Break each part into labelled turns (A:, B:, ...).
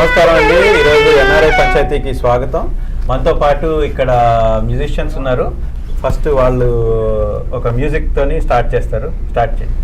A: నమస్కారం అండి. ఈరోజు ఎన్ఆర్ఐ పంచాయతీకి స్వాగతం. మనతో పాటు ఇక్కడ మ్యూజిషియన్స్ ఉన్నారు. ఫస్ట్ వాళ్ళు ఒక మ్యూజిక్ తోని స్టార్ట్ చేస్తారు. స్టార్ట్ చేయండి.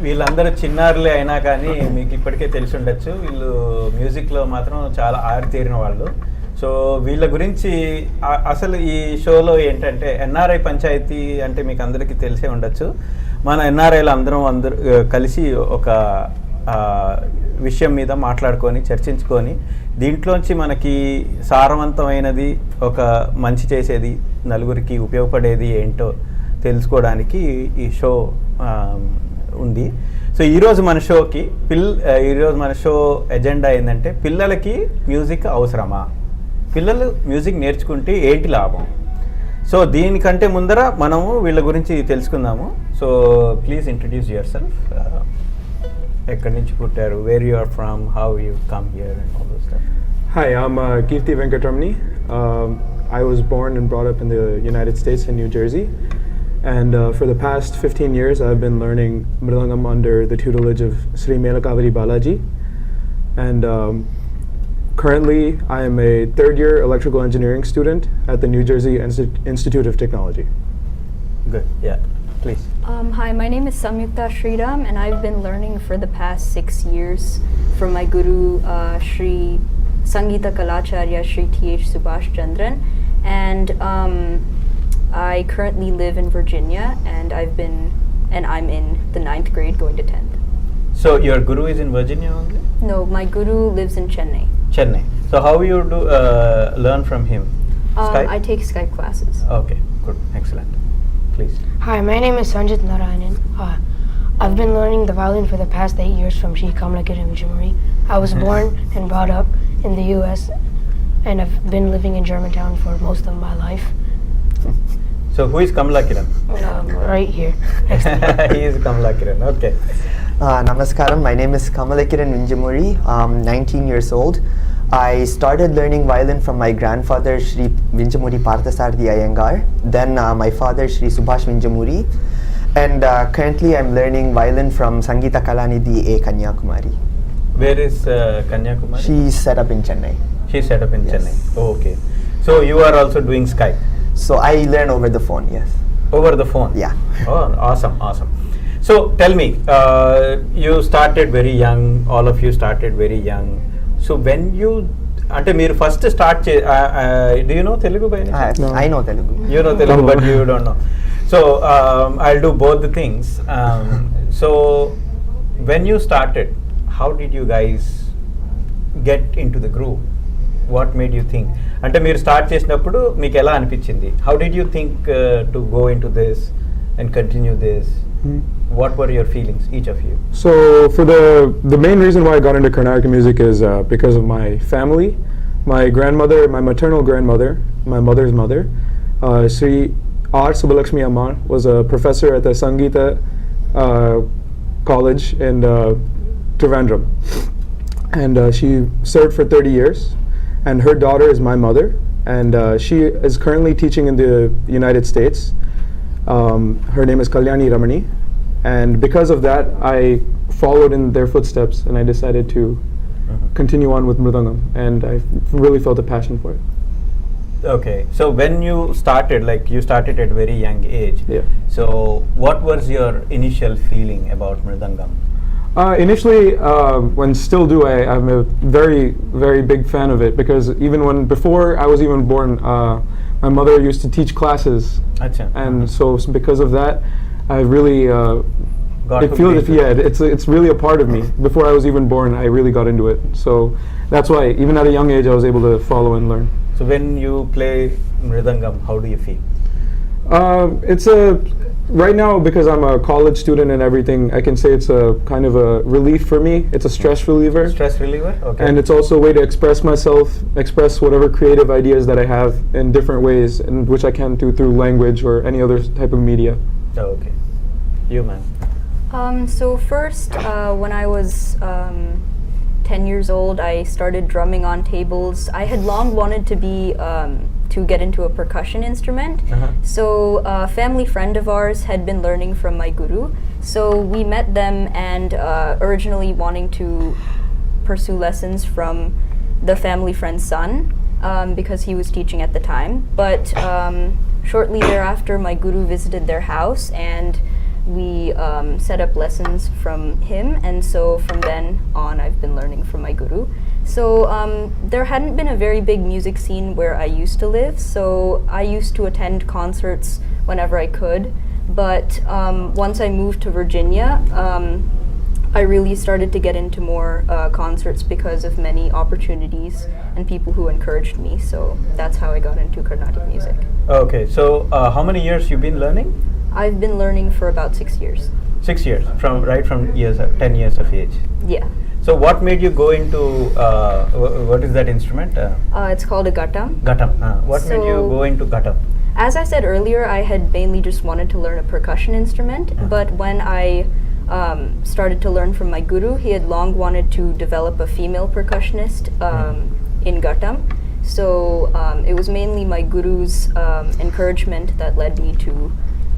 A: వీళ్ళందరూ చిన్నారులే అయినా కానీ మీకు ఇప్పటికే తెలిసి ఉండొచ్చు, వీళ్ళు మ్యూజిక్లో మాత్రం చాలా ఆరితేరిన వాళ్ళు. సో వీళ్ళ గురించి అసలు ఈ షోలో ఏంటంటే ఎన్ఆర్ఐ పంచాయతీ అంటే మీకు అందరికీ తెలిసే ఉండొచ్చు. మన ఎన్ఆర్ఐలు అందరూ కలిసి ఒక విషయం మీద మాట్లాడుకొని చర్చించుకొని దీంట్లోంచి మనకి సారవంతమైనది ఒక మంచి చేసేది నలుగురికి ఉపయోగపడేది ఏంటో తెలుసుకోవడానికి ఈ షో ఉంది. సో ఈరోజు మన షోకి ఈరోజు మన షో ఎజెండా ఏంటంటే పిల్లలకి మ్యూజిక్ అవసరమా, పిల్లలు మ్యూజిక్ నేర్చుకుంటే ఏంటి లాభం. సో దీనికంటే ముందర మనము వీళ్ళ గురించి తెలుసుకుందాము. So please introduce yourself. ఎక్కడి నుంచి పుట్టారు, where you are from, how you come here and all those stuff.
B: Hi, I'm Kirti Venkatramani. I was born and brought up in the United States in New Jersey. And for the past 15 years, I've been learning Mridangam under the tutelage of Sri Melakavari Balaji. And currently, I am a third-year electrical engineering student at the New Jersey Institute of Technology.
A: Good, yeah, please.
C: Hi, my name is Samyukta Sridham, and I've been learning for the past 6 years from my guru, Sri Sangeeta Kalacharya Sri T.H. Subhash Chandran. And I currently live in Virginia, and I'm in the 9th grade going to 10th.
A: So your guru is in Virginia only?
C: No, my guru lives in Chennai.
A: Chennai. So how you do learn from him? Skype?
C: I take Skype classes.
A: Okay, good, excellent. Please.
D: Hi, my name is Sanjit Narayanan. I've been learning the violin for the past 8 years from Sri Kamalakiran Vijayamuri. I was born and brought up in the US, and I've been living in Germantown for most of my life.
A: So who is Kamala Kiran?
D: Right here, next to me.
A: He is Kamala Kiran, okay.
E: Namaskaram, my name is Kamalakiran Vinjamuri. I'm 19 years old. I started learning violin from my grandfather Sri Vinjamuri Parthasarthi Iyengar, then my father Sri Subhash Vinjamuri, and currently I'm learning violin from Sangeeta Kalanidhi A. Kanyakumari.
A: Where is Kanyakumari?
E: She's set up in Chennai.
A: She's set up in
E: Yes.
A: Chennai. Oh, okay. So you are also doing Skype?
E: So I learn over the phone, yes.
A: Over the phone?
E: Yeah.
A: Oh, awesome, awesome. So tell me, you started very young, all of you started very young. So when you, అంటే మీరు first start do you know Telugu by any chance?
E: No. I know Telugu.
A: You know Telugu, but you don't know. So I'll do both the things. So when you started, how did you guys get into the groove? What made you think? అంటే మీరు start చేసినప్పుడు మీకు ఎలా అనిపించింది? How did you think to go into this and continue this? What were your feelings, each of you?
B: So for the main reason why I got into Carnatic music is because of my family. My grandmother, my maternal grandmother, my mother's mother, Sri R. Subbalakshmi Amman, was a professor at the Sangeeta College in Trivandrum. And she served for 30 years. And her daughter is my mother. And she is currently teaching in the United States. Her name is Kalyani Ramani. And because of that, I followed in their footsteps, and I decided to continue on with Mridangam, and I really felt a passion for it.
A: Okay, so when you started, like you started at very young age.
B: Yeah.
A: So what was your initial feeling about Mridangam?
B: Initially, when still do, I'm a very, very big fan of it, because even before I was even born, my mother used to teach classes.
A: Acha.
B: And so because of that, I really it's really a part of me. Before I was even born, I really got into it. So that's why even at a young age I was able to follow and learn.
A: So when you play Mridangam, how do you feel?
B: It's right now, because I'm a college student and everything, I can say it's a kind of a relief for me. It's a stress reliever.
A: Stress reliever? Okay.
B: And it's also a way to express myself, express whatever creative ideas that I have in different ways, and which I can do through language or any other type of media.
A: Oh, okay. You, man.
C: So first, when I was 10 years old, I started drumming on tables. I had long wanted to get into a percussion instrument. So a family friend of ours had been learning from my guru. So we met them, and originally wanting to pursue lessons from the family friend's son, because he was teaching at the time. But shortly thereafter, my guru visited their house, and we set up lessons from him, and so from then on I've been learning from my guru. So there hadn't been a very big music scene where I used to live, so I used to attend concerts whenever I could, but once I moved to Virginia, I really started to get into more concerts because of many opportunities and people who encouraged me, so that's how I got into Carnatic music.
A: Okay, so how many years you've been learning?
C: I've been learning for about 6 years.
A: 6 years from 10 years of age.
C: Yeah.
A: So what made you go into what is that instrument?
C: It's called a ghattam.
A: Ghattam. What made you
C: So-
A: go into ghattam?
C: As I said earlier, I had mainly just wanted to learn a percussion instrument, but when I started to learn from my guru, he had long wanted to develop a female percussionist in ghattam. So it was mainly my guru's encouragement that led me to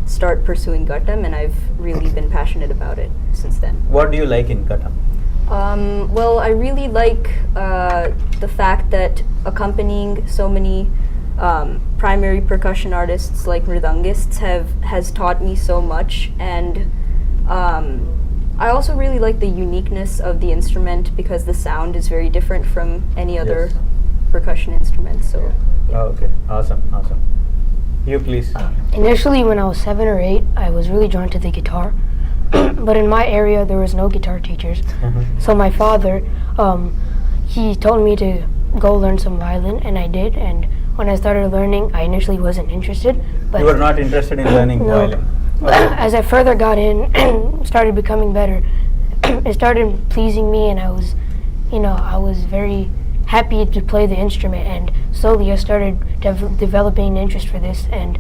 C: start pursuing ghattam, and I've really been passionate about it since then.
A: What do you like in ghattam?
C: Well, I really like the fact that accompanying so many primary percussion artists like mridangists has taught me so much, and I also really like the uniqueness of the instrument because the sound is very different from any other
A: Yes.
C: percussion instrument. So yeah.
A: Oh, okay, awesome. You please.
D: Initially, when I was 7 or 8, I was really drawn to the guitar. But in my area, there was no guitar teachers. So my father, he told me to go learn some violin, and I did. And when I started learning, I initially wasn't interested. But
A: You were not interested in learning
D: No.
A: violin. Okay.
D: as I further got in and started becoming better, it started pleasing me, and I was very happy to play the instrument. And slowly, I started developing an interest for this, and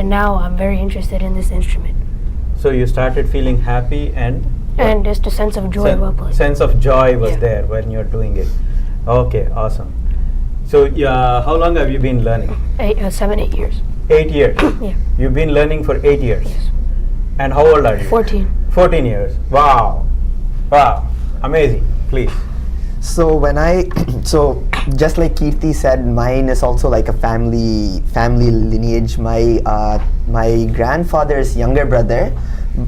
D: now I'm very interested in this instrument.
A: So you started feeling happy
D: And just a sense of joy while playing.
A: sense of joy was
D: Yeah.
A: there when you're doing it. Okay, awesome. So how long have you been learning?
D: 7, 8 years.
A: 8 years.
D: Yeah.
A: You've been learning for 8 years.
D: Yes.
A: And how old are you?
D: 14.
A: 14 years. Wow. Amazing. Please.
E: So so just like Kirti said, mine is also like a family lineage. My grandfather's younger brother,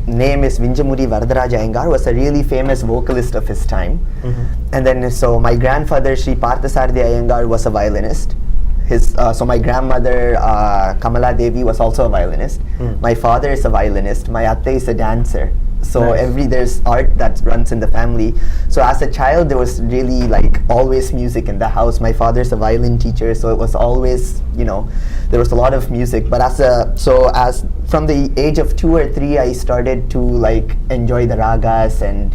E: name is Vinjamuri Varadaraja Iyengar, was a really famous vocalist of his time. And then so my grandfather Sri Parthasarathi Iyengar was a violinist. So my grandmother Kamala Devi was also a violinist. My father is a violinist. My atte is a dancer. So
A: Nice.
E: there's art that runs in the family. So as a child, there was really like always music in the house. My father's a violin teacher, so it was always, there was a lot of music. But as from the age of 2 or 3, I started to like enjoy the ragas and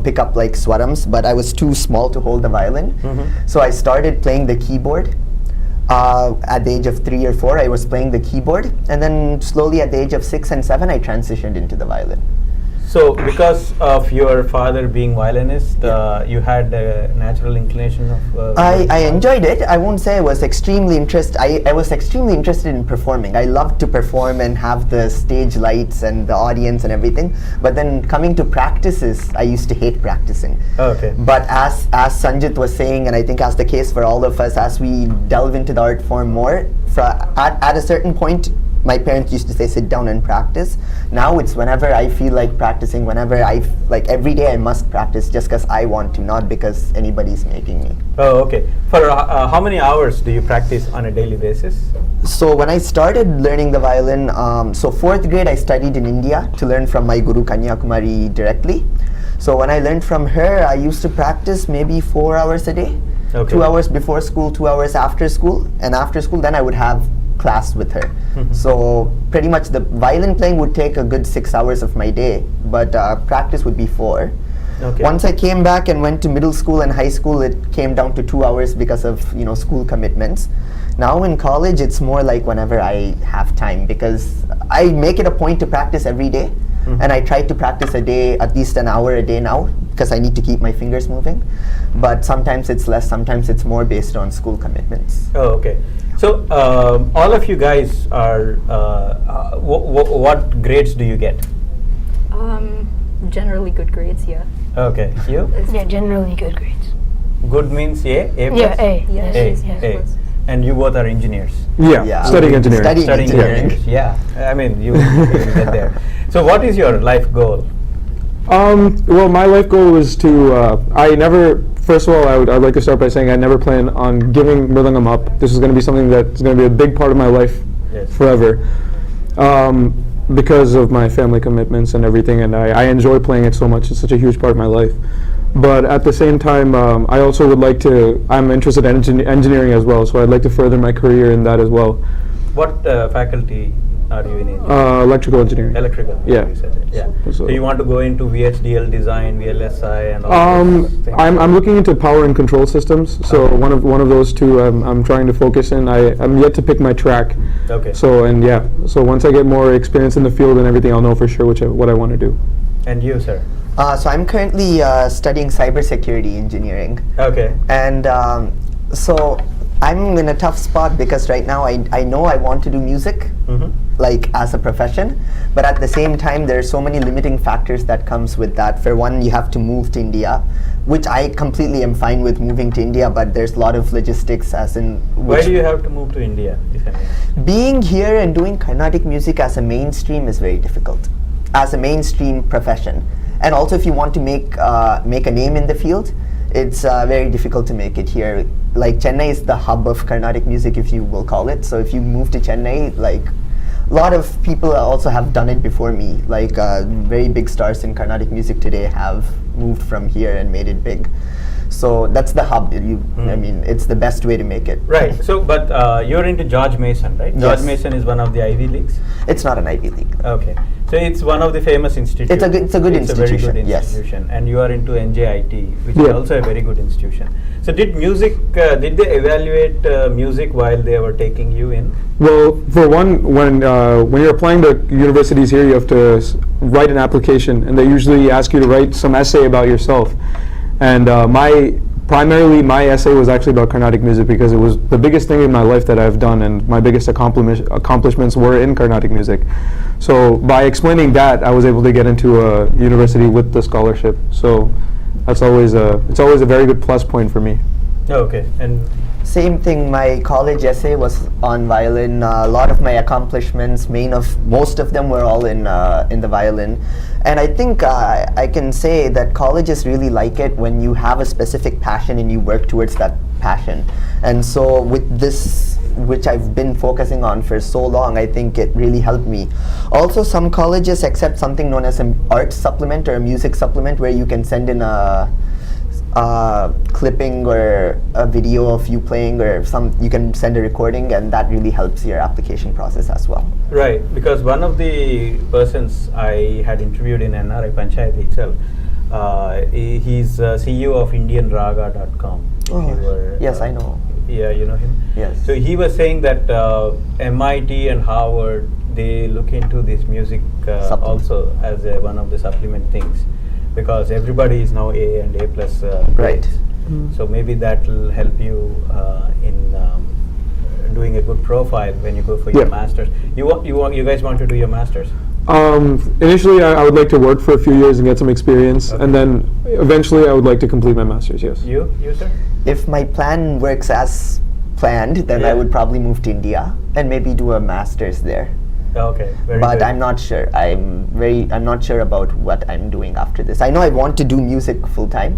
E: pick up like swarams. But I was too small to hold the violin, so I started playing the keyboard. At the age of 3 or 4, I was playing the keyboard, and then slowly at the age of 6 and 7, I transitioned into the violin.
A: So because of your father being violinist, you had a natural inclination of...
E: I enjoyed it. I won't say I was extremely interested. I was extremely interested in performing. I loved to perform and have the stage lights and the audience and everything. But then coming to practices, I used to hate practicing.
A: Okay.
E: But as Sanjit was saying, and I think as the case for all of us, as we delve into the art form more, at a certain point, my parents used to say, sit down and practice. Now it's whenever I feel like practicing, whenever every day I must practice just because I want to, not because anybody's making me.
A: Oh, okay. For how many hours do you practice on a daily basis?
E: So when I started learning the violin, so 4th grade I studied in India to learn from my guru Kanyakumari directly. So when I learned from her, I used to practice maybe 4 hours a day.
A: Okay.
E: 2 hours before school, 2 hours after school, and after school then I would have class with her. So pretty much the violin playing would take a good 6 hours of my day, but practice would be 4.
A: Okay.
E: Once I came back and went to middle school and high school, it came down to 2 hours because of school commitments. Now in college, it's more like whenever I have time, because I make it a point to practice every day. And I try to practice at least an hour a day now, because I need to keep my fingers moving. But sometimes it's less, sometimes it's more based on school commitments.
A: Oh, okay. So all of you guys are, what grades do you get?
C: Generally good grades, yeah.
A: Okay. You?
D: Yeah, generally good grades.
A: Good means A plus?
D: Yeah, A.
C: Yes,
A: A,
C: yes, yes,
A: A.
C: plus.
A: And you both are engineers.
B: Yeah, studying engineering.
A: Studying engineering. Yeah. I mean, you will get there. So what is your life goal?
B: Well, my life goal was to, first of all, I'd like to start by saying I never plan on giving Mridangam up. This is going to be something that's going to be a big part of my life
A: Yes.
B: forever. Because of my family commitments and everything, and I enjoy playing it so much. It's such a huge part of my life. But at the same time, I also would like to, I'm interested in engineering as well, so I'd like to further my career in that as well.
A: What faculty are you in engineering?
B: Electrical engineering.
A: Electrical.
B: Yeah.
A: You said it. Yeah.
B: So-
A: So you want to go into VHDL design, VLSI, and all those things?
B: I'm looking into power and control systems. So one of those two I'm trying to focus in. I'm yet to pick my track.
A: Okay.
B: So once I get more experience in the field and everything, I'll know for sure what I want to do.
A: And you, sir?
E: So I'm currently studying cybersecurity engineering.
A: Okay.
E: And so I'm in a tough spot because right now I know I want to do music, like as a profession, but at the same time there are so many limiting factors that comes with that. For one, you have to move to India, which I completely am fine with moving to India, but there's a lot of logistics as in
A: Why do you have to move to India, if any?
E: being here and doing Carnatic music as a mainstream is very difficult, as a mainstream profession. And also if you want to make a name in the field, it's very difficult to make it here. Like Chennai is the hub of Carnatic music, if you will call it. So if you move to Chennai, like a lot of people also have done it before me. Like very big stars in Carnatic music today have moved from here and made it big. So that's the hub. I mean, it's the best way to make it.
A: Right. So, but you're into George Mason, right?
E: Yes.
A: George Mason is one of the Ivy Leagues.
E: It's not an Ivy League.
A: Okay. So it's one of the famous institutions.
E: It's a good
A: It's a very
E: institution,
A: good
E: yes.
A: institution. And you are into NJIT, which is
B: Yeah.
A: also a very good institution. So did they evaluate music while they were taking you in?
B: Well, for one, when you're applying to universities here, you have to write an application, and they usually ask you to write some essay about yourself. And primarily my essay was actually about Carnatic music because it was the biggest thing in my life that I've done, and my biggest accomplishments were in Carnatic music. So by explaining that, I was able to get into a university with the scholarship. So it's always a very good plus point for me.
A: Okay. And
E: Same thing, my college essay was on violin. A lot of my accomplishments, most of them were all in the violin. And I think I can say that colleges really like it when you have a specific passion and you work towards that passion. And so with this, which I've been focusing on for so long, I think it really helped me. Also, some colleges accept something known as an art supplement or a music supplement, where you can send in a clipping or a video of you playing, or you can send a recording, and that really helps your application process as well.
A: right, because one of the persons I had interviewed in NRI Panchayathi itself, he's CEO of IndianRaga.com.
E: Yes, I know.
A: Yeah, you know him?
E: Yes.
A: So he was saying that MIT and Harvard, they look into this music
E: Supplement.
A: also as one of the supplement things, because everybody is now A and A plus
E: Right.
A: grades. So maybe that will help you in doing a good profile when you go for your
B: Yeah.
A: masters. You guys want to do your masters?
B: Initially, I would like to work for a few years and get some experience,
A: Okay.
B: and then eventually I would like to complete my master's. Yes.
A: You sir?
E: If my plan works as planned, then
A: Yeah.
E: I would probably move to India and maybe do a master's there.
A: Okay, very
E: But
A: good.
E: I'm not sure. I'm not sure about what I'm doing after this. I know I want to do music full time,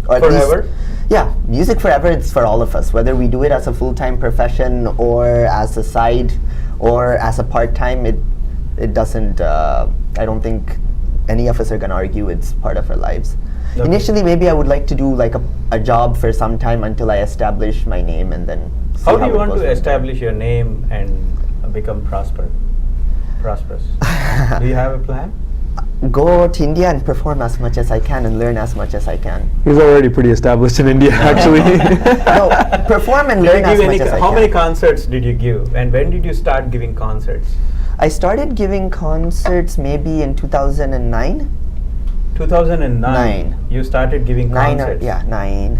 E: or at least-
A: Forever?
E: yeah, music forever. It's for all of us, whether we do it as a full-time profession or as a side or as a part-time. It doesn't. I don't think any of us are gonna argue it's part of our lives.
A: Okay.
E: Initially, maybe I would like to do like a job for some time until I establish my name, and then. See
A: How do you
E: it
A: want
E: goes
A: to
E: from there.
A: establish your name and become prosperous? Do you have a plan?
E: Go to India and perform as much as I can and learn as much as I can.
B: He's already pretty established in India, actually.
E: No, perform and
A: Did you
E: learn as
A: give
E: much as I
A: how
E: can.
A: many concerts did you give, and when did you start giving concerts?
E: I started giving concerts maybe in 2009.
A: 2009.
E: Nine.
A: You started giving concerts.
E: 9.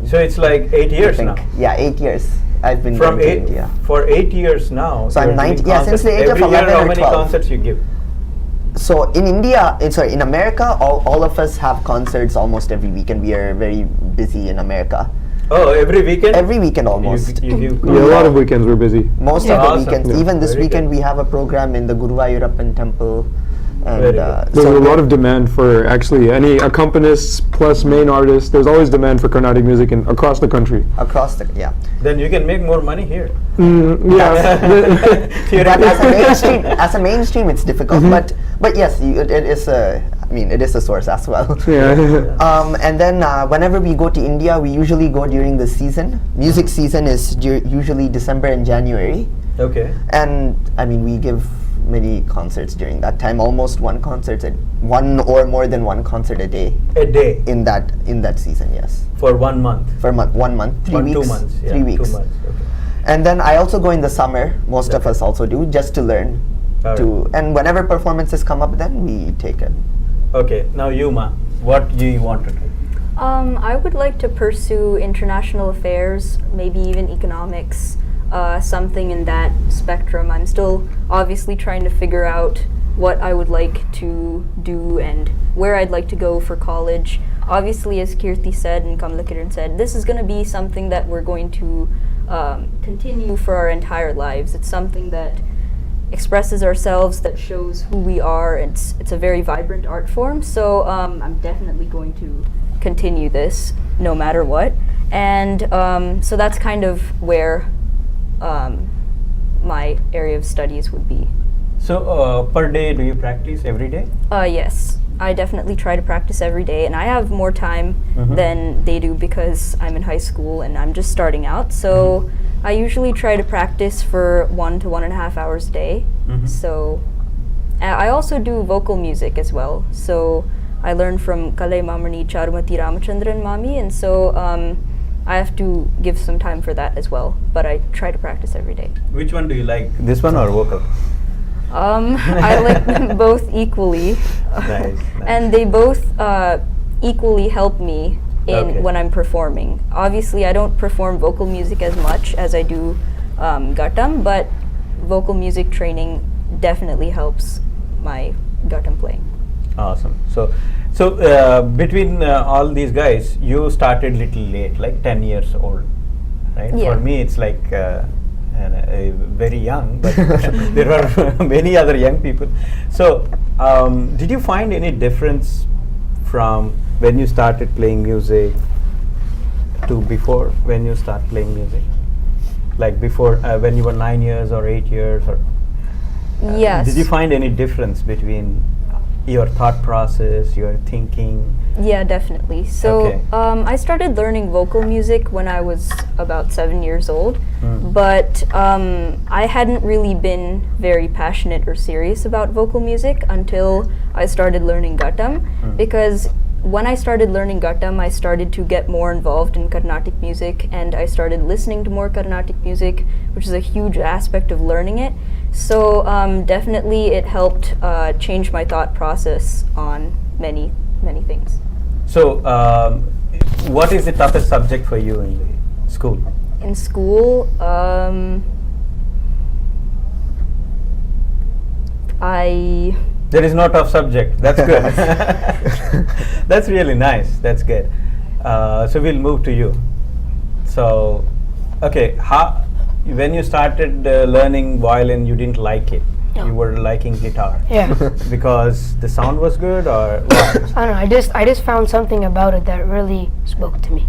A: So it's like 8
E: I
A: years
E: think.
A: now.
E: Yeah, 8 years. I've been
A: From
E: going to
A: 8
E: India.
A: for 8 years now.
E: So
A: you're
E: I'm
A: giving
E: 19 yeah, since the
A: concerts.
E: age of
A: Every year,
E: 11
A: how
E: or
A: many
E: 12.
A: concerts you give?
E: So in India, in America, all of us have concerts almost every weekend. We are very busy in America.
A: Oh, every weekend?
E: Every weekend almost.
A: You give
B: Yeah, a lot of weekends we're busy.
E: Most
C: Yeah.
E: of the
A: Awesome.
E: weekends.
B: Yeah.
E: Even this
A: Very
E: weekend,
A: good.
E: we have a program in the Guruvayurappan temple. And
A: Very good.
B: There's a lot of demand for actually any accompanists plus main artists. There's always demand for Carnatic music across the country.
E: across the yeah.
A: Then you can make more money here.
B: Yeah.
E: But as a mainstream, it's difficult. But yes, it is a. I mean, it is a source as well.
B: Yeah.
E: And then whenever we go to India, we usually go during the season. Music season is usually December and January.
A: Okay.
E: And I mean, we many concerts during that time. Almost one or more than one concert a day
A: A day
E: in that season. Yes,
A: for 1 month.
E: for 1 month, 3 weeks,
A: 2 months. Yeah,
E: 3 weeks.
A: 2 months. Okay.
E: And then I also go in the summer. Most of
A: Okay.
E: us also do, just to learn.
A: Alright.
E: And whenever performances come up, then we take it.
A: Okay, now you, Ma, what do you want to do?
C: I would like to pursue international affairs, maybe even economics, something in that spectrum. I'm still obviously trying to figure out what I would like to do and where I'd like to go for college. Obviously, as Kirti said and Kamalakiran said, this is going to be something that we're going to continue for our entire lives. It's something that expresses ourselves, that shows who we are. It's a very vibrant art form, so I'm definitely going to continue this no matter what. And so that's kind of where my area of studies would be.
A: So per day, do you practice every day?
C: Yes, I definitely try to practice every day, and I have more time than they do because I'm in high school and I'm just starting out. So I usually try to practice for 1 to 1.5 hours a day. So I also do vocal music as well. So I learned from Kalai Mamani Charumati Ramachandran Mami, and so I have to give some time for that as well. But I try to practice every day.
A: Which one do you like? This one or vocal?
C: I like them both equally.
A: Nice.
C: And they both equally help me
A: Okay.
C: when I'm performing. Obviously, I don't perform vocal music as much as I do Gattam, but vocal music training definitely helps my Gattam playing.
A: Awesome. So between all these guys, you started little late, like 10 years old, right?
C: Yeah.
A: For me, it's like very young, but there are many other young people. So, did you find any difference from when you started playing music to before when you start playing music? Like before, when you were 9 years or 8 years, or
C: Yes.
A: did you find any difference between your thought process, your thinking?
C: Yeah, definitely. So
A: Okay.
C: I started learning vocal music when I was about 7 years old, but I hadn't really been very passionate or serious about vocal music until I started learning Gattam, because when I started learning Gattam, I started to get more involved in Carnatic music, and I started listening to more Carnatic music, which is a huge aspect of learning it. So definitely it helped change my thought process on many things.
A: So, what is the toughest subject for you in the school?
C: In school,
A: There is no tough subject. That's good. That's really nice. That's good. So we'll move to you. So, okay, when you started learning violin, you didn't like it.
D: No.
A: You were liking guitar.
D: Yeah.
A: Because the sound was good, or what?
D: I don't know. I just found something about it that really spoke to me.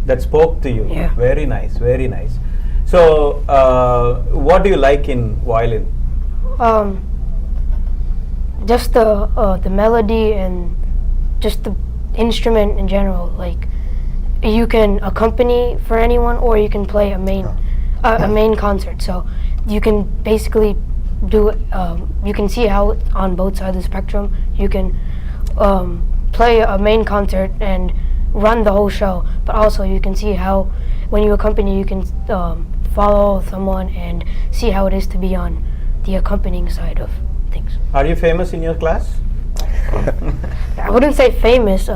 A: That spoke to you?
D: Yeah.
A: Very nice. Very nice. So, what do you like in violin?
D: Just the melody and just the instrument in general. Like, you can accompany for anyone, or you can play a main concert. So you can basically do. You can see how on both sides of the spectrum you can play a main concert and run the whole show, but also you can see how when you accompany, you can follow someone and see how it is to be on the accompanying side of things.
A: Are you famous in your class?
D: I wouldn't say famous.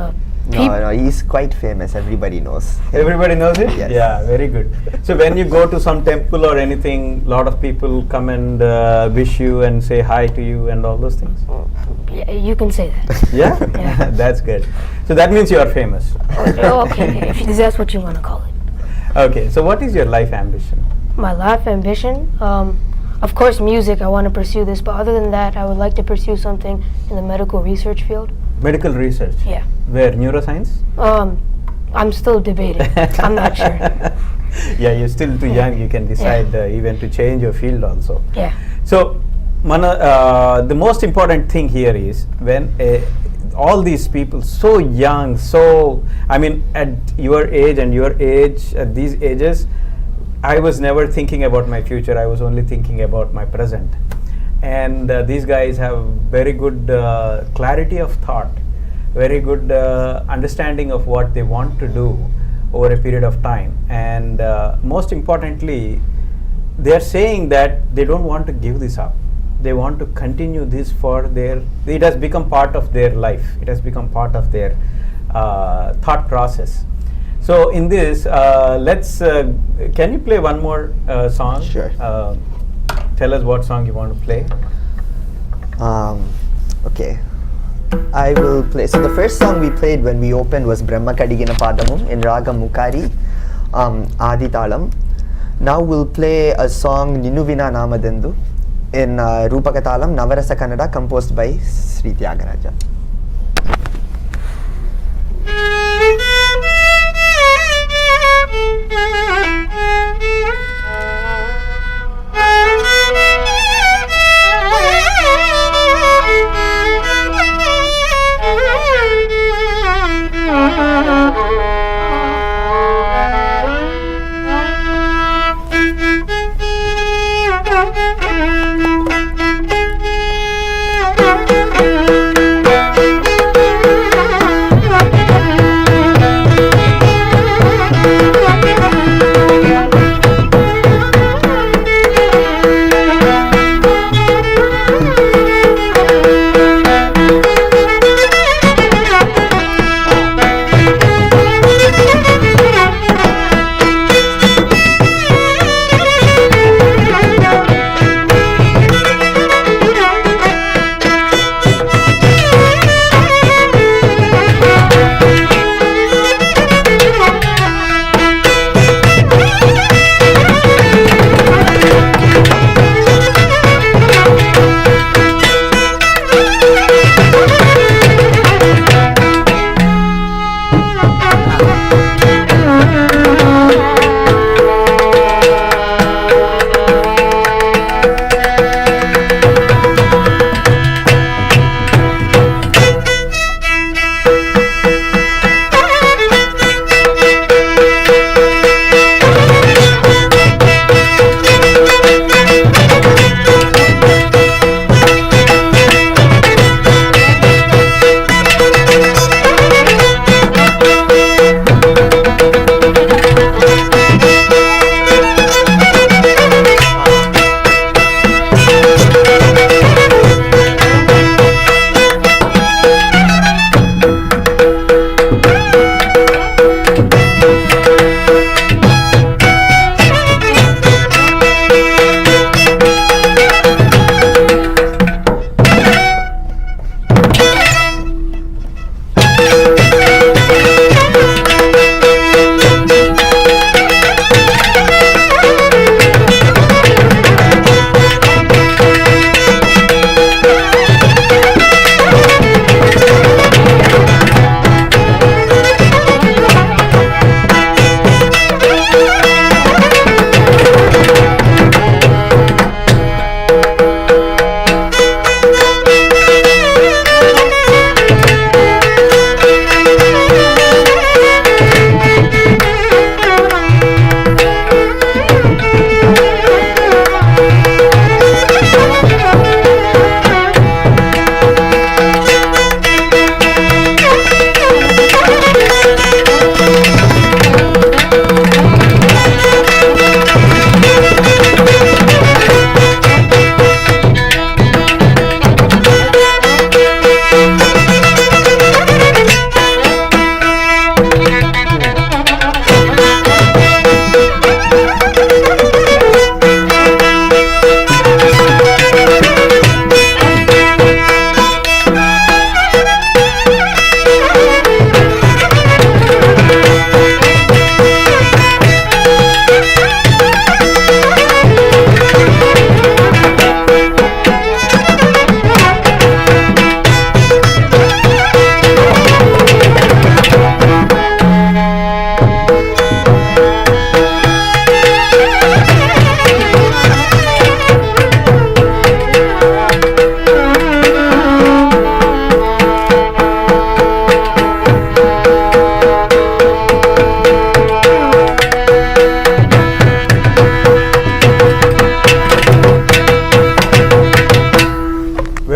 E: No, he's quite famous. Everybody knows him.
A: Everybody knows it?
E: Yes.
A: Yeah, very good. So when you go to some temple or anything, a lot of people come and wish you and say hi to you and all those things?
D: Yeah, you can say that.
A: Yeah?
D: Yeah.
A: That's good. So that means you are famous.
D: Okay, if that's what you want to call it.
A: Okay, so what is your life ambition?
D: My life ambition, of course, music. I want to pursue this, but other than that, I would like to pursue something in the medical research field.
A: Medical research?
D: Yeah.
A: Where? Neuroscience?
D: I'm still debating. I'm not sure.
A: Yeah, you're still too young. You can decide even to change your field also.
D: Yeah.
A: So, the most important thing here is when all these people so young, at your age and your age, at these ages, I was never thinking about my future. I was only thinking about my present. and these guys have very good clarity of thought, very good understanding of what they want to do over a period of time, and most importantly, they are saying that they don't want to give this up. They want to continue this for their, it has become part of their life, it has become part of their thought process. So in this, can you play one more song?
E: Sure.
A: Tell us what song you want to play.
E: Okay. I will play. So the first song we played when we opened was Brahma Kadigina Padamum in Raga Mukari, Adi Talam. Now we'll play a song Ninuvina Namadendu in Rupaka Talam, Navarasa Kannada, composed by Sri Tyagaraja.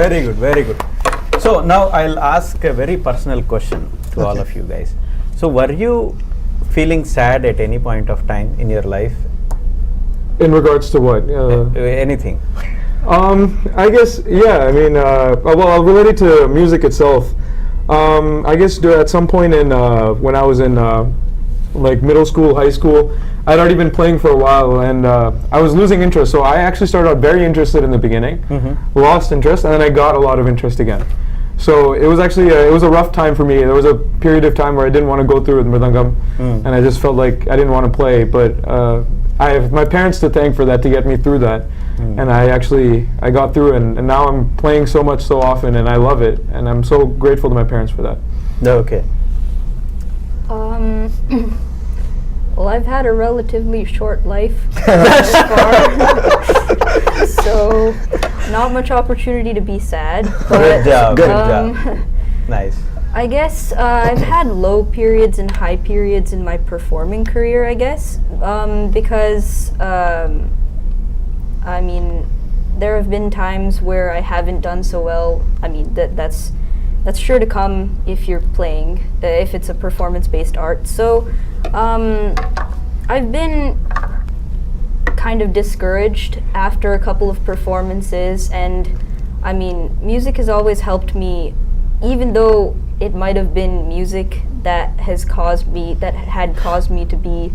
A: Very good, very good. So now I'll ask a very personal question to all of you guys. So were you feeling sad at any point of time in your life?
B: In regards to what?
A: Anything?
B: I guess, yeah, I mean, well, I'll relate it to music itself. I guess at some point in, when I was in like middle school, high school, I'd already been playing for a while, and I was losing interest. So I actually started out very interested in the beginning, lost interest, and then I got a lot of interest again. So it was actually it was a rough time for me. There was a period of time where I didn't want to go through with mridangam, and I just felt like I didn't want to play. But I have my parents to thank for that, to get me through that. And I got through it, and now I'm playing so much, so often, and I love it. And I'm so grateful to my parents for that.
A: Okay.
C: Well, I've had a relatively short life thus far, so not much opportunity to be sad.
A: Good
C: But,
A: job. Good job. Nice.
C: I guess I've had low periods and high periods in my performing career, I guess, because I mean, there have been times where I haven't done so well. I mean, that's sure to come if you're playing, if it's a performance-based art. So I've been kind of discouraged after a couple of performances, and I mean, music has always helped me, even though it might have been music that had caused me to be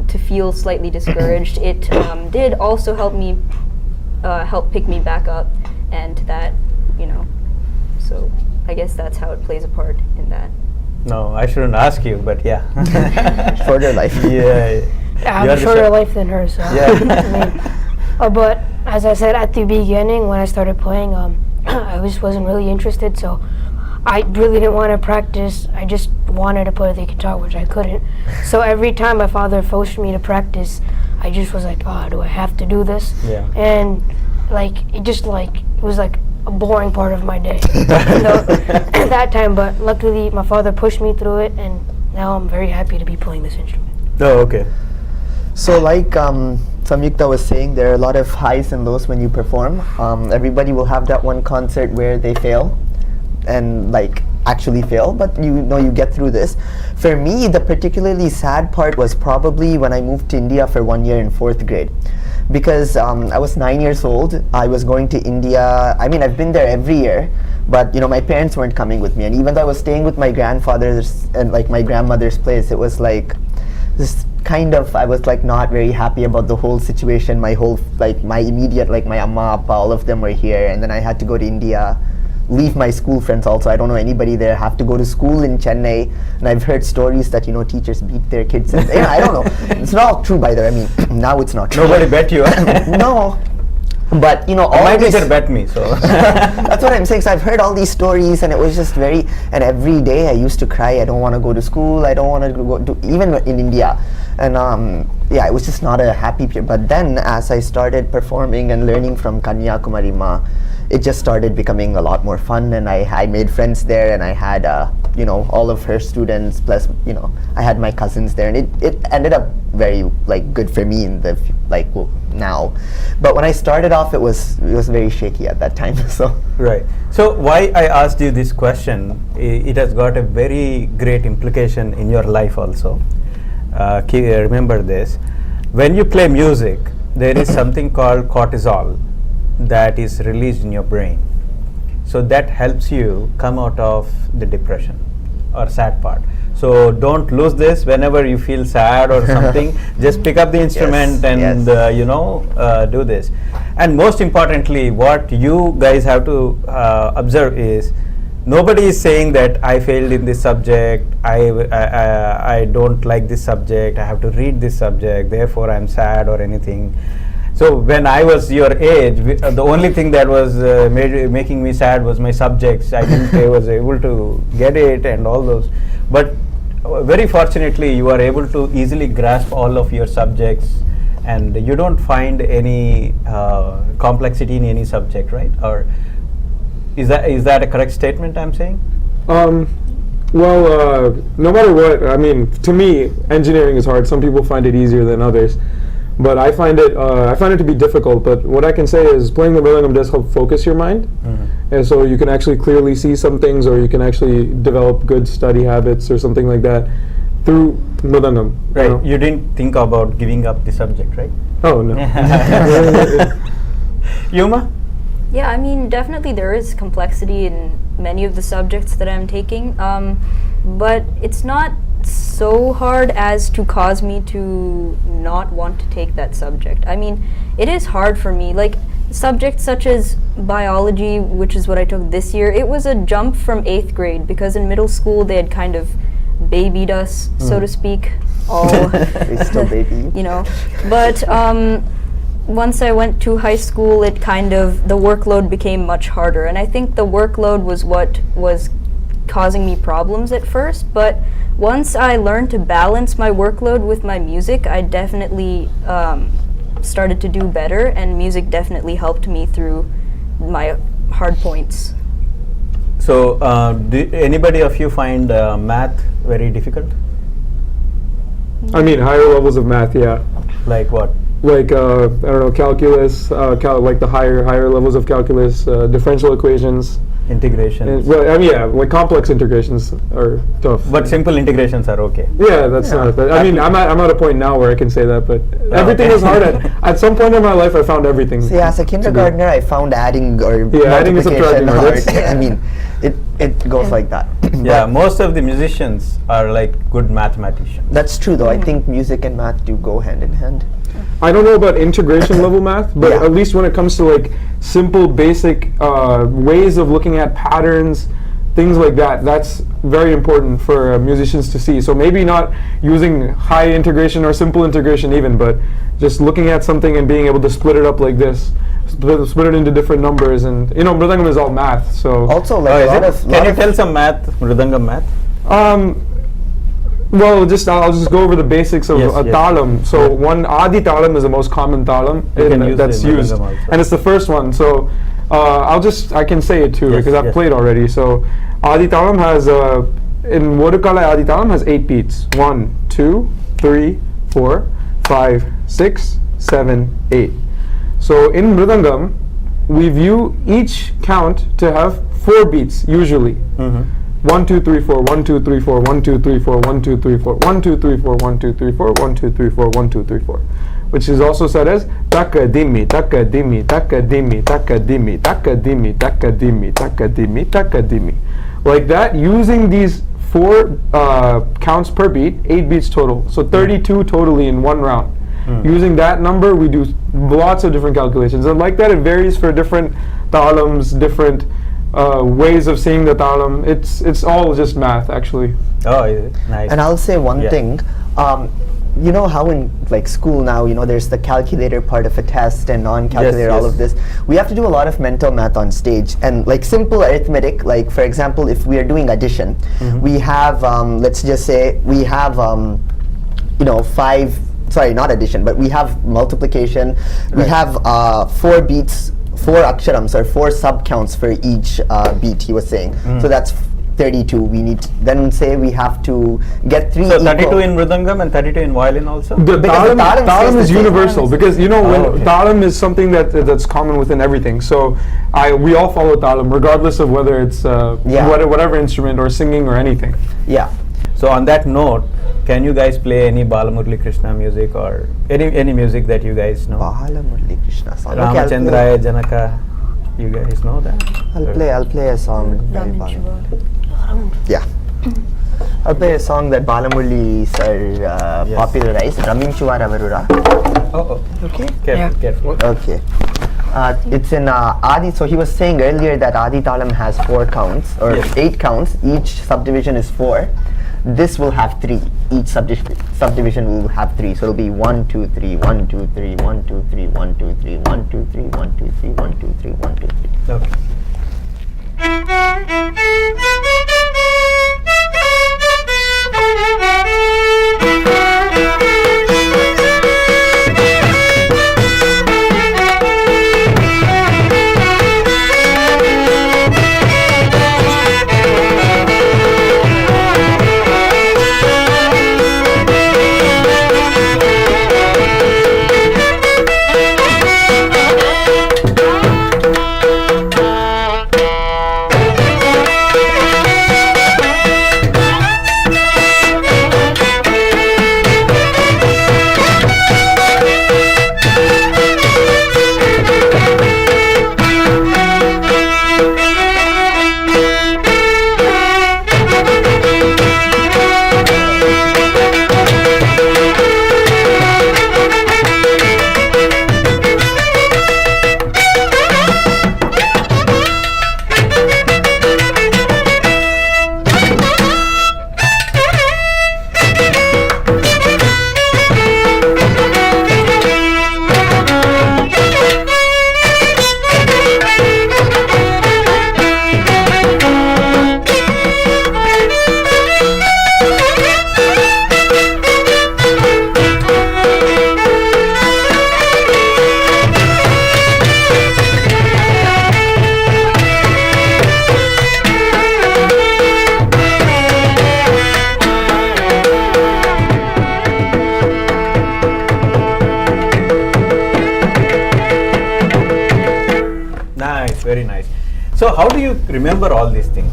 C: to feel slightly discouraged. It did also help pick me back up, and that, so I guess that's how it plays a part in that.
A: No, I shouldn't ask you, but yeah.
E: Shorter life.
A: Yeah.
D: I have a shorter life than her, so.
A: Yeah.
D: I mean, but as I said at the beginning, when I started playing, I just wasn't really interested, so I really didn't want to practice. I just wanted to play the guitar, which I couldn't. So every time my father forced me to practice, I just was like, oh, do I have to do this?
A: Yeah.
D: And it was like a boring part of my day at that time. But luckily, my father pushed me through it, and now I'm very happy to be playing this instrument.
A: Oh, okay.
E: So like Samyukta was saying, there are a lot of highs and lows when you perform. Everybody will have that one concert where they fail, and like actually fail, but you get through this. For me, the particularly sad part was probably when I moved to India for 1 year in 4th grade. Because I was 9 years old, I was going to India. I mean, I've been there every year, but my parents weren't coming with me. And even though I was staying with my grandfather's and like my grandmother's place, it was like this kind of, I was like not very happy about the whole situation. My whole, like my immediate, like my amma, appa, all of them were here, and then I had to go to India, leave my school friends also. I don't know anybody there, have to go to school in Chennai, and I've heard stories that teachers beat their kids. And, I don't know. It's not true, by the way. I mean, now it's not true.
A: Nobody bet you.
E: No. But all
A: my
E: this,
A: teacher bet me, so.
E: that's what I'm saying. So I've heard all these stories, and it was just and every day I used to cry. I don't want to go to school. I don't want to go to, even in India. And yeah, it was just not a happy period. But then as I started performing and learning from Kanyakumari Ma, it just started becoming a lot more fun, and I made friends there, and I had all of her students, plus I had my cousins there, and it ended up very like good for me in the now. But when I started off, it was very shaky at that time. So
A: right. So why I asked you this question, it has got a very great implication in your life also. Remember this: when you play music, there is something called cortisol that is released in your brain. So that helps you come out of the depression or sad part. So don't lose this. Whenever you feel sad or something, just pick up the instrument and do this. And most importantly, what you guys have to observe is, nobody is saying that I failed in this subject, I don't like this subject, I have to read this subject, therefore I'm sad or anything. So when I was your age, the only thing that was making me sad was my subjects. I was able to get it and all those. But very fortunately, you are able to easily grasp all of your subjects, and you don't find any complexity in any subject, right? Or is that a correct statement I'm saying?
B: Well, no matter what, I mean, to me, engineering is hard. Some people find it easier than others. but I find it to be difficult. But what I can say is playing the mridangam does help focus your mind, and so you can actually clearly see some things, or you can actually develop good study habits or something like that through mridangam.
A: Right. You didn't think about giving up the subject, right?
B: Oh no.
A: Yuma?
C: Yeah, I mean, definitely there is complexity in many of the subjects that I'm taking, but it's not so hard as to cause me to not want to take that subject. I mean, it is hard for me. Like, subjects such as biology, which is what I took this year, it was a jump from 8th grade, because in middle school they had kind of babied us, so to speak, all,
E: They still baby you.
C: you know. But once I went to high school, it kind of, the workload became much harder, and I think the workload was what was causing me problems at first. But once I learned to balance my workload with my music, I definitely started to do better, and music definitely helped me through my hard points.
A: So, do anybody of you find math very difficult?
B: I mean, higher levels of math, yeah.
A: Like what?
B: Like I don't know, calculus, like the higher levels of calculus, differential equations.
A: Integration.
B: Well, I mean, yeah, like complex integrations are tough.
A: But simple integrations are okay.
B: Yeah, that's not. But I mean, I'm at a point now where I can say that. But everything is hard. At some point in my life, I found everything.
E: So yeah, as a kindergartner, I found adding or
B: adding and subtracting
E: multiplication
B: hard.
E: I mean, it goes like that.
A: Yeah, most of the musicians are like good mathematicians.
E: That's true, though. I think music and math do go hand in hand.
B: I don't know about integration level math, but
E: Yeah.
B: at least when it comes to like simple, basic ways of looking at patterns, things like that, that's very important for musicians to see. So maybe not using high integration or simple integration even, but just looking at something and being able to split it up like this, split it into different numbers, and mridangam is all math. So
E: Also,
A: Oh,
E: like
A: is
E: a lot
A: it?
E: of
A: Can you tell some math, mridangam math?
B: Well, I'll just go over the basics of
A: Yes,
B: a
A: yes.
B: talam. So one adi talam is the most common talam
A: You can use
B: that's
A: the
B: used,
A: mridangam also.
B: and it's the first one. So I can say it too
A: Yes,
B: because I've
A: yes.
B: played already. So adi talam has in Vodukala adi talam has 8 beats. 1, 2, 3, 4, 5, 6, 7, 8. So in mridangam, we view each count to have 4 beats usually. 1, 2, 3, 4, 1, 2, 3, 4, 1, 2, 3, 4, 1, 2, 3, 4, 1, 2, 3, 4, 1, 2, 3, 4, 1, 2, 3, 4, 1, 2, 3, 4, which is also said as taka dimi, taka dimi, taka dimi, taka dimi, taka dimi, taka dimi, taka dimi, taka dimi. Like that, using these 4 counts per beat, 8 beats total. So 32 totally in one round. Using that number, we do lots of different calculations. And like that, it varies for different talams, different ways of seeing the talam. It's all just math, actually.
A: Oh, is it? Nice.
E: And I'll say one
A: Yeah.
E: thing. You know how in like school now, there's the calculator part of a test and non-calculator,
A: Yes,
E: all
A: yes.
E: of this. We have to do a lot of mental math on stage, and like simple arithmetic. Like for example, if we are doing addition, we have let's just say we have 5. Sorry, not addition, but we have multiplication. We have 4 beats, 4 aksharams or 4 sub counts for each beat. He was saying. So that's 32. We need then say we have to get 3.
A: So 32
E: equal.
A: in mridangam and 32 in violin also?
B: The
E: Because the talam stays
B: talam
E: the
B: is
E: same.
B: universal because when
A: okay.
B: talam is something that's common within everything. So we all follow talam regardless of whether it's whatever instrument or singing or anything.
E: Yeah.
A: So on that note, can you guys play any Balamurali Krishna music or any music that you guys know?
E: Balamurali Krishna song. Okay, I'll play-
A: Ramachandraya Janaka, you guys know that?
E: I'll play a song. by Yeah. I'll play a song that Balamurali sir popularized. Raminchuvar Avarura.
A: Oh,
E: Okay.
A: careful, careful.
E: Okay. It's in Adi. So he was saying earlier that Adi Talam has 4 counts or
A: Yes.
E: 8 counts. Each subdivision is 4. This will have 3. Each subdivision will have 3. So it'll be 1, 2, 3, 1, 2, 3, 1, 2, 3, 1, 2, 3, 1, 2, 3, 1, 2, 3, 1, 2, 3, 1, 2, 3.
A: Okay. Very nice. So how do you remember all these things?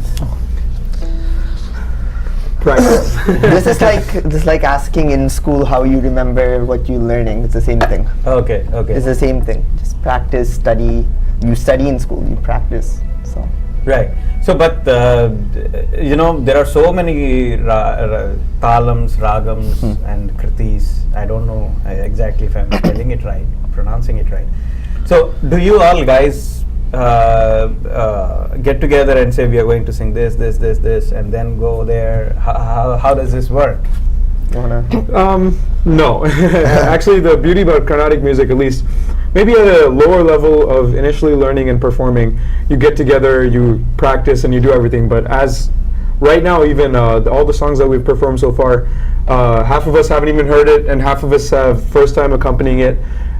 B: Practice.
E: This is like asking in school how you remember what you're learning. It's the same thing.
A: Okay.
E: It's the same thing. Just practice, study. You study in school, you practice. So
A: Right. So, but there are so many talams, ragams, and kritis. I don't know exactly if I'm spelling it right, pronouncing it right. So, do you all guys get together and say we are going to sing this, and then go there? How does this work?
E: you wanna?
B: No. Actually, the beauty about Carnatic music, at least, maybe at a lower level of initially learning and performing, you get together, you practice, and you do everything. But as right now, even all the songs that we've performed so far, half of us haven't even heard it, and half of us have first time accompanying it.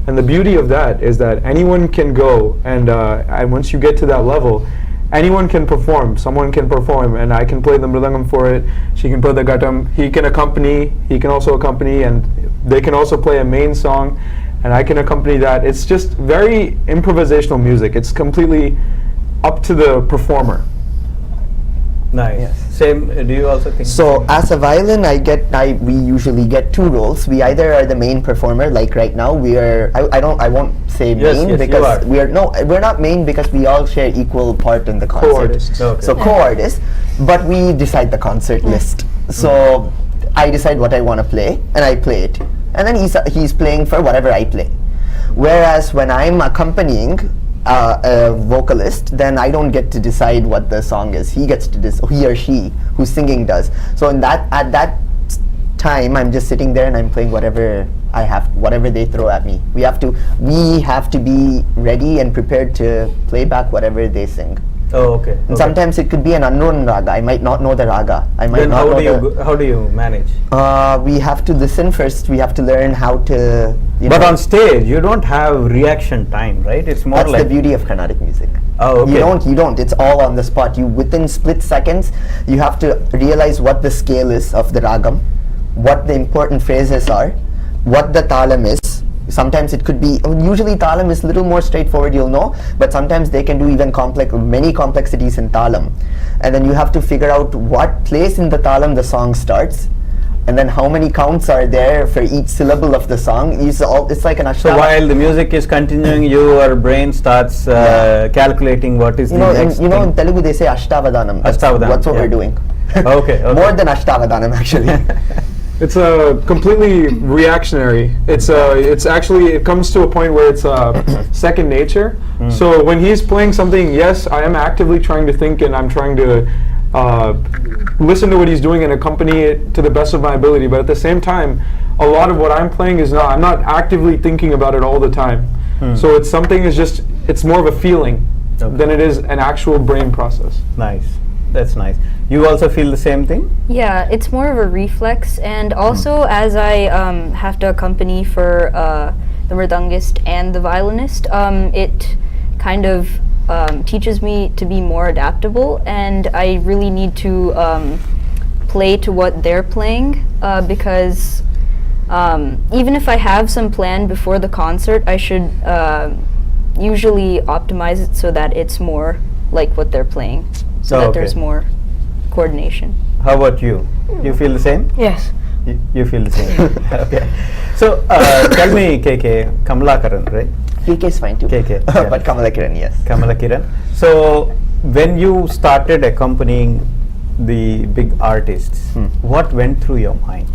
B: And the beauty of that is that anyone can go, and once you get to that level, anyone can perform. Someone can perform, and I can play the mridangam for it. She can play the ghatam. He can also accompany, and they can also play a main song, and I can accompany that. It's just very improvisational music. It's completely up to the performer.
A: Nice.
E: Yes.
A: Same. Do you also think?
E: So as a violin, we usually get two roles. We either are the main performer, like right now we are. I won't say
A: Yes,
E: main
A: yes, you
E: because
A: are.
E: we're not main because we all share equal part in the concert.
B: Co-artists.
A: Okay.
E: So co-artists, but we decide the concert list. So I decide what I want to play and I play it, and then he's playing for whatever I play. Whereas when I'm accompanying a vocalist, then I don't get to decide what the song is. He gets to he or she who's singing does. So at that time, I'm just sitting there and I'm playing whatever whatever they throw at me. We have to be ready and prepared to play back whatever they sing.
A: Oh, okay.
E: And sometimes it could be an unknown raga. I might not know the raga. I might
A: Then
E: not know
A: how do you manage?
E: we have to listen first. We have to learn how to.
A: But on stage, you don't have reaction time, right? It's more
E: That's
A: like
E: the beauty of Carnatic music.
A: Oh, okay.
E: You don't. It's all on the spot. Within split seconds, you have to realize what the scale is of the ragam, what the important phrases are, what the talam is. Sometimes it could be, usually talam is a little more straightforward, you'll know, but sometimes they can do even many complexities in talam. And then you have to figure out what place in the talam the song starts, and then how many counts are there for each syllable of the song. It's like an ashtava.
A: So while the music is continuing, your brain starts calculating what is the next
E: in
A: thing.
E: Telugu they say ashtavadanam. That's what
A: yeah.
E: we're doing.
A: Okay.
E: More than ashtavadanam actually.
B: It's completely reactionary. It's actually, it comes to a point where it's second nature. So when he's playing something, yes, I am actively trying to think and I'm trying to listen to what he's doing and accompany it to the best of my ability. But at the same time, a lot of what I'm playing I'm not actively thinking about it all the time. So it's more of a feeling than it is an actual brain process.
A: Nice. That's nice. You also feel the same thing?
C: Yeah, it's more of a reflex, and also as I have to accompany for the mridangist and the violinist, it kind of teaches me to be more adaptable, and I really need to play to what they're playing because even if I have some plan before the concert, I should usually optimize it so that it's more like what they're playing. So that there's more coordination.
A: How about you? You feel the same?
D: Yes.
A: You feel the same. Okay. So tell me, KK, Kamala Karan, right?
E: KK is fine too.
A: KK, yeah.
E: But Kamala Kiran, yes.
A: Kamala Kiran. So when you started accompanying the big artists, what went through your mind?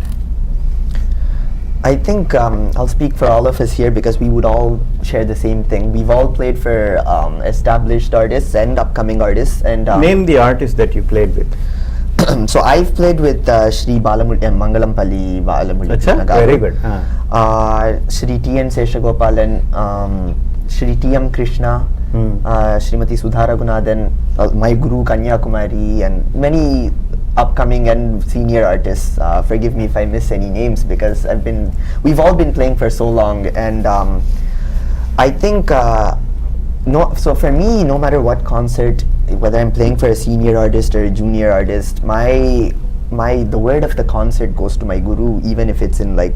E: I think I'll speak for all of us here because we would all share the same thing. We've all played for established artists and upcoming artists. And
A: Name the artist that you played with.
E: so I've played with Shri Mangalampalli Balamuli.
A: Achha? Very good.
E: Shri T.N. Seshagopalan, Shri T.M. Krishna, Srimati Sudha Raghunathan, my guru Kanyakumari, and many upcoming and senior artists. Forgive me if I miss any names because we've all been playing for so long, and I think so for me, no matter what concert, whether I'm playing for a senior artist or a junior artist, the word of the concert goes to my guru, even if it's in like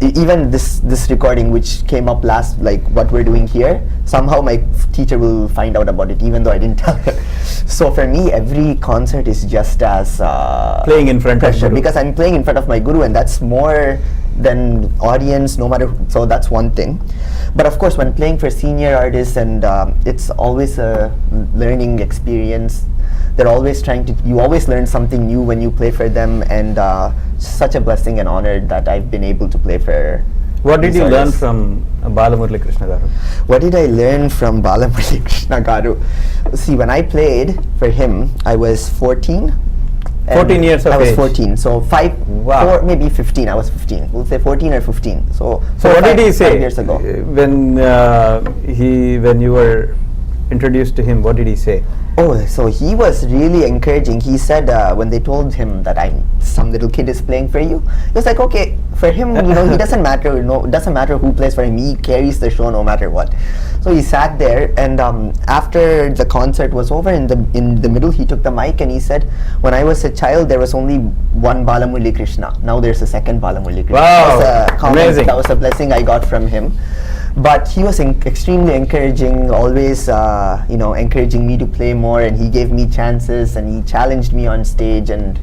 E: even this recording which came up last, like what we're doing here. somehow my teacher will find out about it, even though I didn't tell her. So for me, every concert is just as
A: Playing in front of
E: pressure,
A: Guru.
E: because I'm playing in front of my guru, and that's more than audience, no matter. So that's one thing. But of course, when playing for senior artists, and it's always a learning experience. They're always trying to. You always learn something new when you play for them, and such a blessing and honor that I've been able to play for.
A: What did
E: these
A: you learn
E: artists.
A: from Balamurali Krishna garu?
E: What did I learn from Balamurali Krishna garu? See, when I played for him, I was 14.
A: 14 years of
E: I was
A: age.
E: 14. So
A: Wow.
E: 4, maybe 15. I was 15. We'll say 14 or 15. So
A: So what did he say
E: 5 years ago?
A: when you were introduced to him? What did he say?
E: Oh, so he was really encouraging. He said when they told him that some little kid is playing for you, he was like, okay, for him, he doesn't matter. It doesn't matter who plays for him. He carries the show no matter what. So he sat there, and after the concert was over, in the middle, he took the mic and he said, when I was a child, there was only one Balamurali Krishna. Now there's a second Balamurali Krishna.
A: Wow,
E: That was a comment,
A: amazing.
E: That was a blessing I got from him. But he was extremely encouraging, always encouraging me to play more, and he gave me chances, and he challenged me on stage, and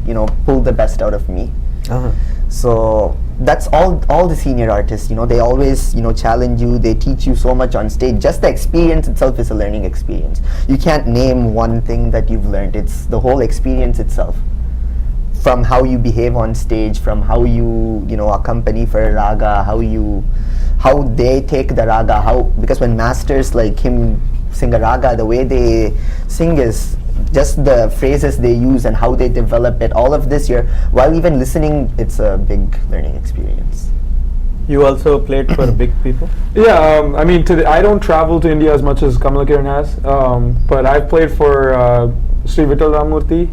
E: pulled the best out of me.
A: Uh-huh.
E: So that's all the senior artists, they always challenge you, they teach you so much on stage. Just the experience itself is a learning experience. You can't name one thing that you've learned. It's the whole experience itself, from how you behave on stage, from how you accompany for a raga, how they take the raga, because when masters like him sing a raga, the way they sing is just the phrases they use and how they develop it. All of this, while even listening, it's a big learning experience.
A: You also played for big people?
B: Yeah, I mean, I don't travel to India as much as Kamalakiran has, but I've played for Sri Vittal Ramurthy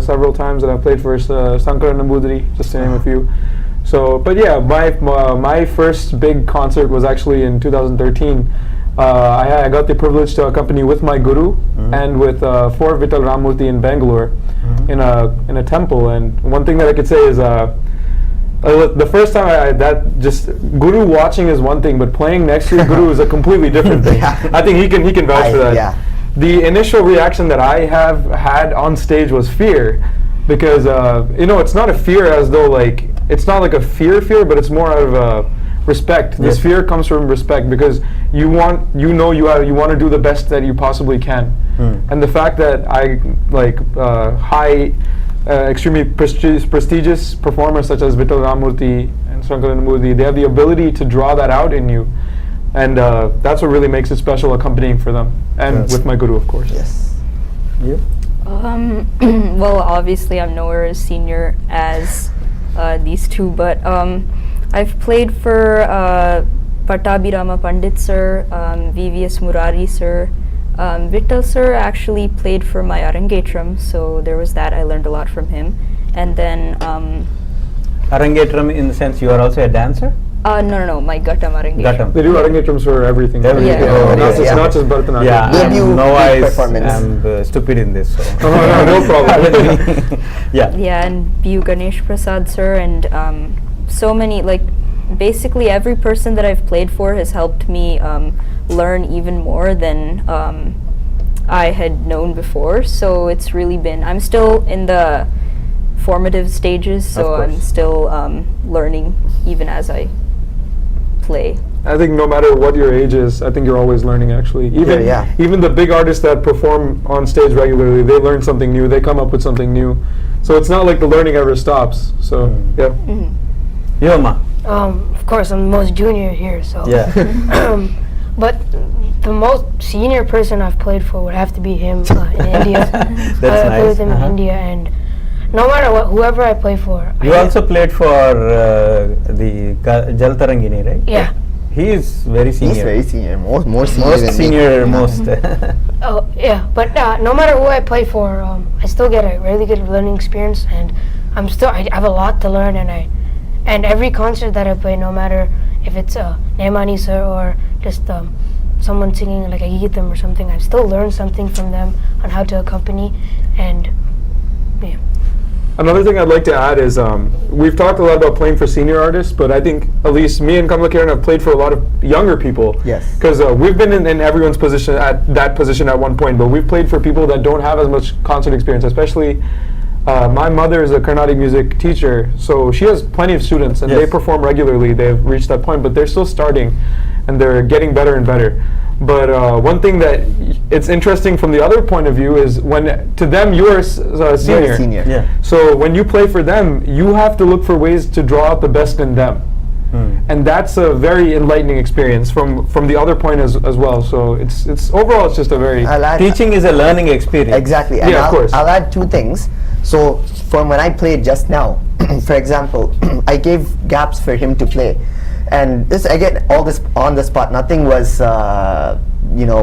B: several times, and I've played for Sankara Nambudiri, just to name a few. So, but yeah, my first big concert was actually in 2013. I got the privilege to accompany with my guru and with for Vittal Ramurthy in Bangalore in a temple. And one thing that I could say is the first time guru watching is one thing, but playing next to your guru is a completely different thing.
E: Yeah.
B: I think he can vouch for that.
E: Yeah.
B: The initial reaction that I have had on stage was fear, because it's not a fear as though it's not like a fear, but it's more out of respect. This
A: Yes.
B: fear comes from respect, because you want to do the best that you possibly can. And the fact that I extremely prestigious performers such as Vittal Ramurthy and Sankara Nambudiri, they have the ability to draw that out in you, and that's what really makes it special accompanying for them, and
A: Yes.
B: with my guru, of course.
E: Yes.
A: You?
C: Well, obviously I'm nowhere as senior as these two, but I've played for Pattabhirama Pandit sir, VVS Murari sir. Vittal sir actually played for my Arangetram, so there was that. I learned a lot from him. And then
A: Arangetram in the sense you are also a dancer?
C: no, my Gattam Arangetram.
A: Gattam.
B: They do Arangetrams for everything.
A: Everything.
C: Yeah.
A: Oh,
B: It's
A: okay.
B: not just Bharatanatyam.
A: Yeah,
E: Debut
A: I'm no
E: big
A: eyes.
E: performance.
A: I'm stupid in this. So.
B: No problem.
A: Yeah.
C: Yeah, and B.U. Ganesh Prasad sir, and so many, basically every person that I've played for has helped me learn even more than I had known before. So it's really been, I'm still in the formative stages, so
A: Of course.
C: I'm still learning even as I play.
B: I think no matter what your age is, I think you're always learning, actually. Even the big artists that perform on stage regularly, they learn something new, they come up with something new. So it's not like the learning ever stops. So, yeah.
A: Yoma.
D: Of course, I'm the most junior here, so.
A: Yeah.
D: But the most senior person I've played for would have to be him in India.
A: That's
D: I played
A: nice.
D: with him in India, and no matter whoever I play for.
A: You also played for the Jal Tarangini, right?
D: Yeah.
A: He is very senior.
E: He's very senior, more senior
A: Most
E: than me.
A: senior, most.
D: Oh, yeah, but no matter who I play for, I still get a really good learning experience, and I have a lot to learn, and every concert that I play, no matter if it's Naimani sir or just someone singing like a Geetam or something, I still learn something from them on how to accompany, and yeah.
B: Another thing I'd like to add is we've talked a lot about playing for senior artists, but I think at least me and Kamala Kiran have played for a lot of younger people.
E: Yes.
B: Because we've been in everyone's position at that position at one point, but we've played for people that don't have as much concert experience, especially my mother is a Carnatic music teacher, so she has plenty of students and
A: Yes.
B: they perform regularly. They've reached that point, but they're still starting and they're getting better and better. But one thing that it's interesting from the other point of view is when to them you're a senior.
E: You're a senior.
A: Yeah.
B: So when you play for them, you have to look for ways to draw out the best in them. And that's a very enlightening experience from the other point as well. So it's overall it's just a very
E: I'll add,
A: Teaching is a learning experience.
E: Exactly. And
B: Yeah, of course.
E: I'll add two things. So from when I played just now, for example, I gave gaps for him to play. And this again, all this on the spot, nothing was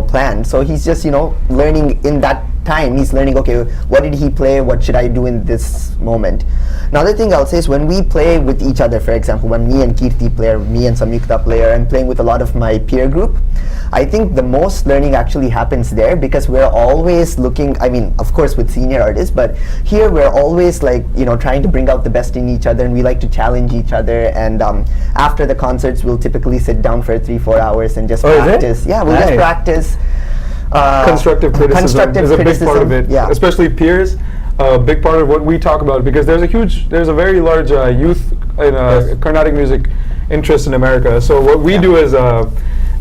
E: planned. So he's just learning in that time. He's learning, okay, what did he play? What should I do in this moment? Another thing I'll say is when we play with each other, for example, when me and Kirti play, or me and Samyukta play, or I'm playing with a lot of my peer group, I think the most learning actually happens there because we're always looking, I mean, of course with senior artists, but here we're always like, trying to bring out the best in each other, and we like to challenge each other. And after the concerts, we'll typically sit down for 3-4 hours and just
A: Oh, is it?
E: practice. Yeah, we'll
A: Nice.
E: just practice.
B: constructive criticism
E: constructive
B: is a big part of
E: criticism,
B: it,
E: yeah.
B: especially peers. A big part of what we talk about, because there's a very large youth in
A: Yes.
B: Carnatic music interest in America. So what we do is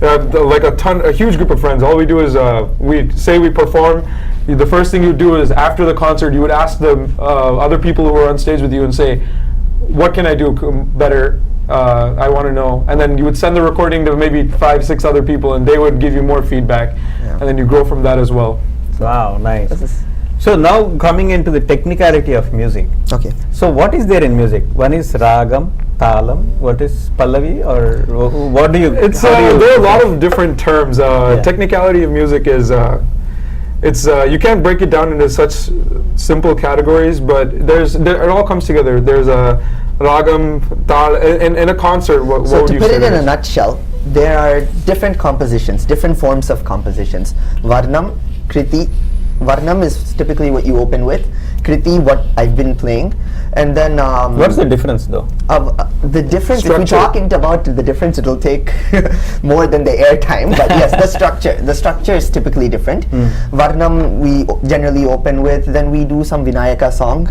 B: like a huge group of friends. All we do is we perform. The first thing you do is after the concert, you would ask the other people who are on stage with you and say, "What can I do better? I want to know." And then you would send the recording to maybe 5-6 other people, and they would give you more feedback,
E: Yeah.
B: and then you grow from that as well.
A: Wow, nice.
E: This is-
A: So now coming into the technicality of music.
E: Okay.
A: So what is there in music? One is ragam, talam. What is pallavi, or what do you?
B: It's
A: how do you
B: there are a lot of different terms. Technicality of music is you can't break it down into such simple categories, but it all comes together. There's a ragam, tal. In a concert, what
E: So
B: would
E: to
B: you
E: put
B: say
E: it in
B: there
E: a
B: is?
E: nutshell, there are different compositions, different forms of compositions. Varnam, Kriti. Varnam is typically what you open with. Kriti, what I've been playing. And then
A: What's the difference though?
E: the difference, if we're
B: Structure.
E: talking about the difference, it'll take more than the airtime. But yes, the structure is typically different. Varnam we generally open with, then we do some Vinayaka song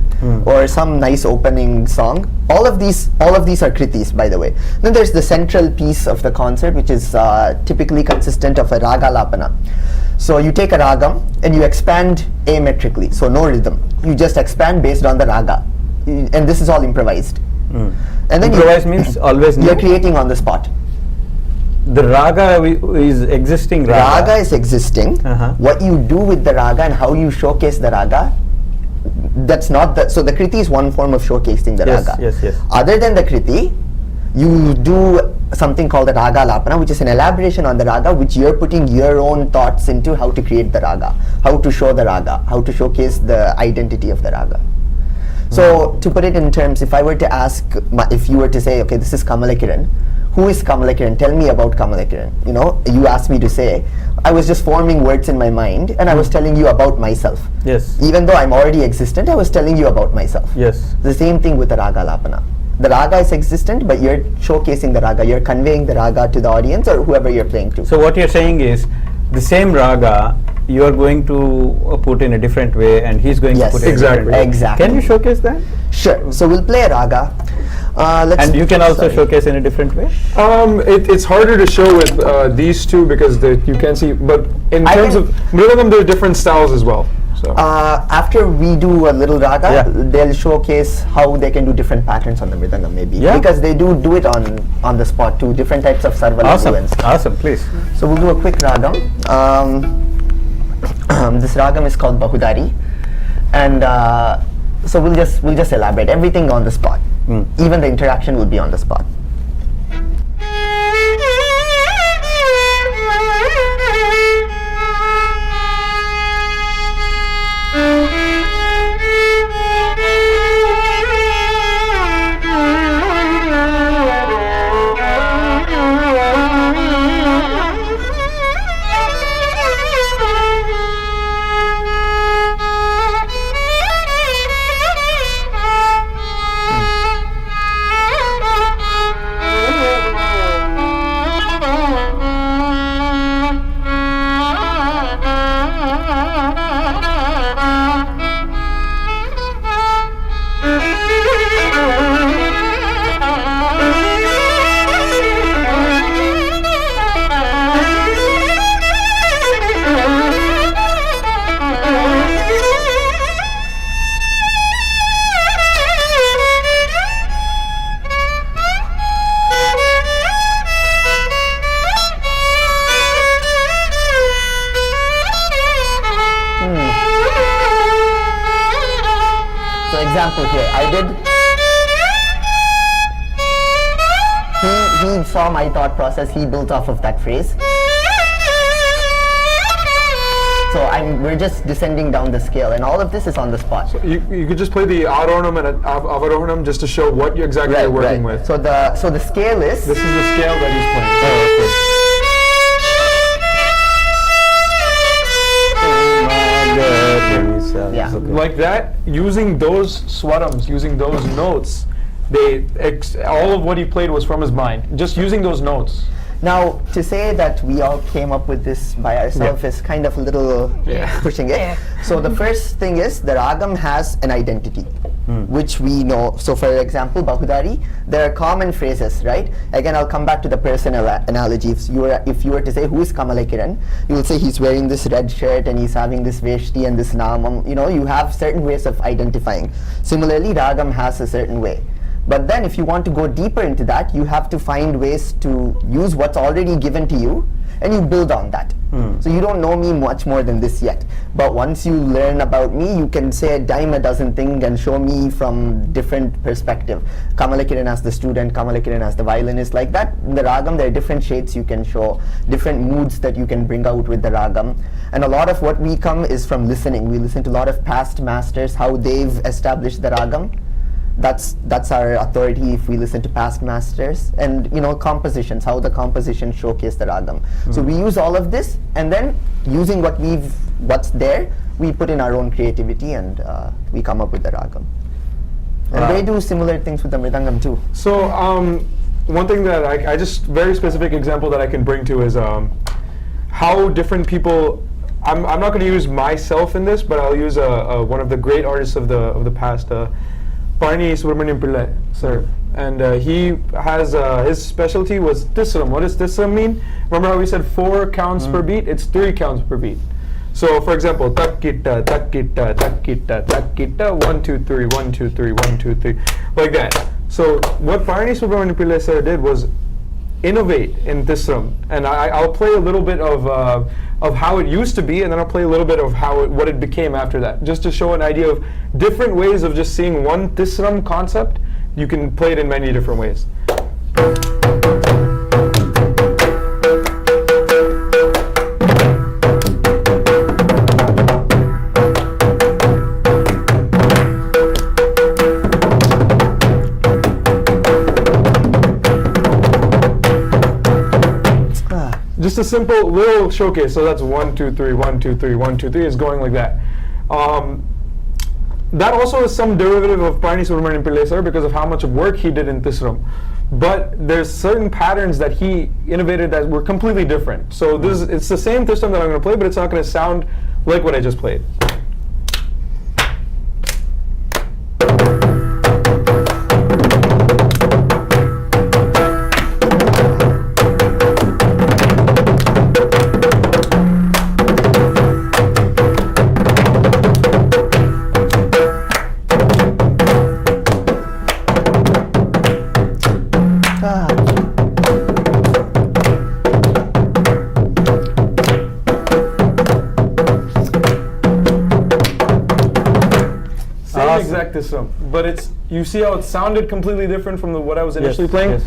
E: or some nice opening song. All of these are kritis, by the way. Then there's the central piece of the concert, which is typically consistent of a raga lapana. So you take a ragam and you expand ametrically, so no rhythm. You just expand based on the raga. And this is all improvised. And then
A: Improvise means always new.
E: you're creating on the spot.
A: The raga is existing raga.
E: Raga is existing.
A: Uh-huh.
E: What you do with the raga and how you showcase the raga, that's not the. So the kriti is one form of showcasing the
A: Yes,
E: raga.
A: yes.
E: Other than the kriti, you do something called the raga lapana, which is an elaboration on the raga, which you're putting your own thoughts into how to create the raga, how to show the raga, how to showcase the identity of the raga. So to put it in terms, if I were to ask, if you were to say, okay, this is Kamala Kiran, who is Kamala Kiran? Tell me about Kamala Kiran. You asked me to say, I was just forming words in my mind and I was telling you about myself.
A: Yes.
E: Even though I'm already existent, I was telling you about myself.
A: Yes.
E: The same thing with the raga lapana. The raga is existent, but you're showcasing the raga, you're conveying the raga to the audience or whoever you're playing to.
A: So what you're saying is the same raga you are going to put in a different way, and he's going
E: Yes,
A: to put it
B: exactly.
A: in a different way.
E: Exactly.
A: Can you showcase that?
E: Sure. So we'll play a raga.
A: And you can also
E: sorry.
A: showcase in a different way.
B: It's harder to show with these two because you can't see. But in
E: I
B: terms
E: can-
B: of Mridangam, there are different styles as well. So
E: After we do a little raga,
A: Yeah.
E: they'll showcase how they can do different patterns on the mridangam maybe.
A: Yeah.
E: Because they do it on the spot too, different types of sarval
A: Awesome.
E: influence.
A: Awesome. Please.
E: So we'll do a quick ragam. This ragam is called Bahudari, and so we'll just elaborate everything on the spot. Even the interaction will be on the spot. example here, I did. He saw my thought process. He built off of that phrase. So we're just descending down the scale, and all of this is on the spot.
B: You could just play the Arohanam and Avarohanam just to show what exactly you're working with.
E: So the scale is.
B: This is the scale that he's playing.
E: Yeah.
B: Like that, using those swarams, using those notes, all of what he played was from his mind. Just using those notes.
E: Now, to say that we all came up with this by ourselves is kind of a little pushing it.
D: Yeah.
E: So the first thing is the ragam has an identity, which we know. So for example, Bahudari, there are common phrases, right? Again, I'll come back to the personal analogy. If you were to say, who is Kamalakiran? You will say he's wearing this red shirt and he's having this veshti and this namam. You know, you have certain ways of identifying. Similarly, ragam has a certain way. But then if you want to go deeper into that, you have to find ways to use what's already given to you and you build on that. So you don't know me much more than this yet. But once you learn about me, you can say a dime a dozen things and show me from different perspective. Kamalakiran as the student, Kamalakiran as the violinist, like that. In the ragam, there are different shades you can show, different moods that you can bring out with the ragam. And a lot of what we come is from listening. We listen to a lot of past masters, how they've established the ragam. That's our authority if we listen to past masters, and compositions, how the composition showcase the ragam. So we use all of this, and then using what's there, we put in our own creativity, and we come up with the ragam. And they do similar things with the mridangam too.
B: So one thing that I just very specific example that I can bring to is how different people. I'm not going to use myself in this, but I'll use one of the great artists of the past. Parni Subramaniam Pillai, sir, and he has his specialty was tisram. What does tisram mean? Remember how we said 4 counts per beat? It's 3 counts per beat. So, for example, takkita, takkita, takkita, takkita, 1 2 3, 1 2 3, 1 2 3, like that. So, what Parni Subramaniam Pillai sir did was innovate in tisram, and I'll play a little bit of how it used to be, and then I'll play a little bit of what it became after that, just to show an idea of different ways of just seeing one tisram concept. You can play it in many different ways. Just a simple little showcase. So that's 1 2 3, 1 2 3, 1 2 3 is going like that. That also is some derivative of Parni Subramaniam Pillai sir because of how much work he did in tisram. But there's certain patterns that he innovated that were completely different. So it's the same tisram that I'm going to play, but it's not going to sound like what I just played. Exact tisram, but you see how it sounded completely different from what I was initially playing?
A: Yes.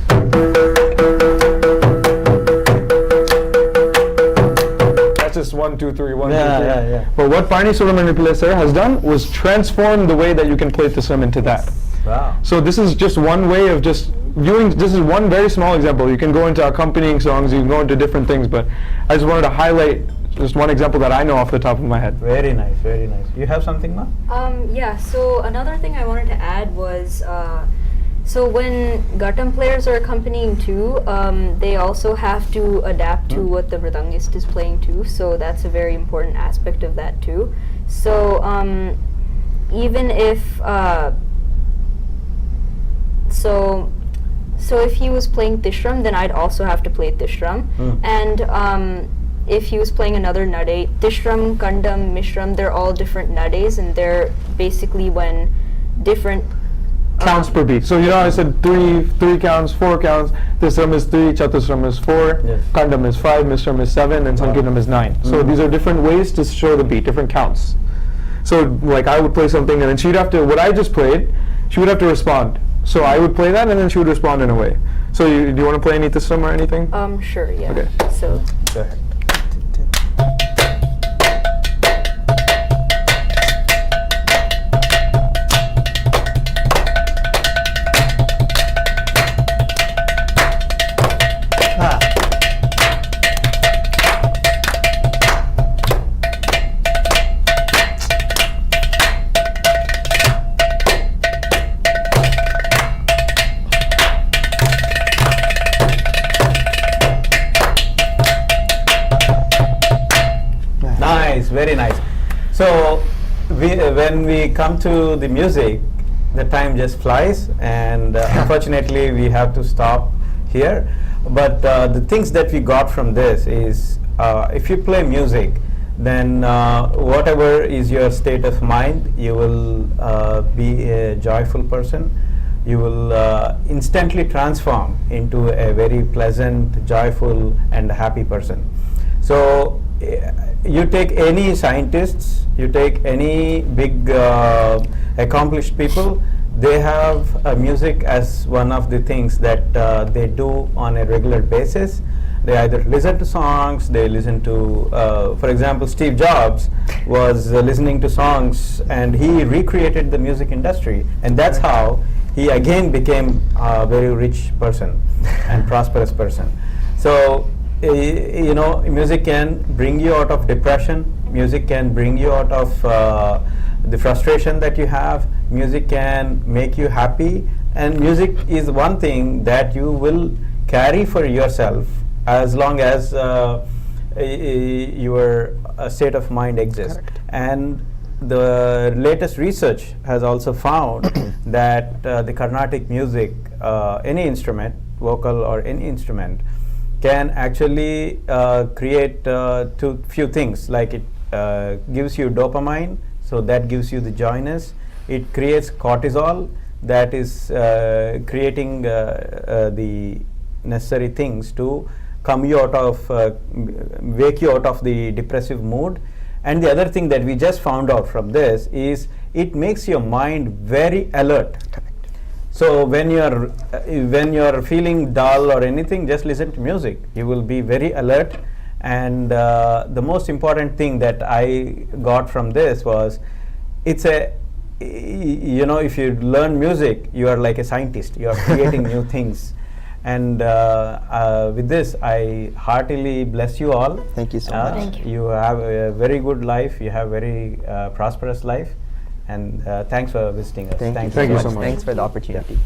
B: That's just 1 2 3, 1 2 3.
A: Yeah.
B: But what Parni Subramaniam Pillai sir has done was transform the way that you can play tisram into that.
A: Wow.
B: So this is just one way of just viewing. This is one very small example. You can go into accompanying songs, you can go into different things, but I just wanted to highlight just one example that I know off the top of my head.
A: Very nice, very nice. You have something, Ma?
C: Yeah, so another thing I wanted to add was, so when ghatam players are accompanying too, they also have to adapt to what the mridangist is playing too, so that's a very important aspect of that too. So even if, so if he was playing Tishram, then I'd also have to play Tishram. And if he was playing another nade, Tishram, Kandam, Mishram, they're all different nades, and they're basically when different
B: Counts per beat. So I said 3 counts, 4 counts. Tisram is 3, Chatusram is 4,
A: Yes.
B: Kandam is 5, Mishram is 7, and Sankirtanam is 9. So these are different ways to show the beat, different counts. So like I would play something and then she'd have to, what I just played, she would have to respond. So I would play that and then she would respond in a way. So do you want to play any Tisam or anything?
C: Sure, yeah.
B: Okay.
C: So,
A: Go ahead.
E: Ah.
A: Nice, very nice. So when we come to the music, the time just flies, and unfortunately we have to stop here. But the things that we got from this is, if you play music, then whatever is your state of mind, you will be a joyful person. You will instantly transform into a very pleasant, joyful, and happy person. So you take any scientists, you take any big accomplished people, they have music as one of the things that they do on a regular basis. They either listen to songs, they listen to, for example, Steve Jobs was listening to songs and he recreated the music industry, and that's how he again became a very rich person and prosperous person. So you know, music can bring you out of depression, music can bring you out of the frustration that you have, music can make you happy, and music is one thing that you will carry for yourself as long as your state of mind exists.
E: Correct.
A: And the latest research has also found that the Carnatic music, any instrument, vocal or any instrument, can actually create few things, like it gives you dopamine, so that gives you the joyness. It creates cortisol, that is creating the necessary things to come you out of, wake you out of the depressive mood. And the other thing that we just found out from this is it makes your mind very alert. So when you're feeling dull or anything, just listen to music. You will be very alert. And the most important thing that I got from this was, it's a, you know, if you learn music, you are like a scientist. You are creating new things. And with this, I heartily bless you all.
E: Thank you so much.
D: Thank you.
A: You have a very good life. You have very prosperous life. And thanks for visiting us.
E: Thank you
B: Thank you so
E: so much.
B: much.
E: Thanks for the opportunity.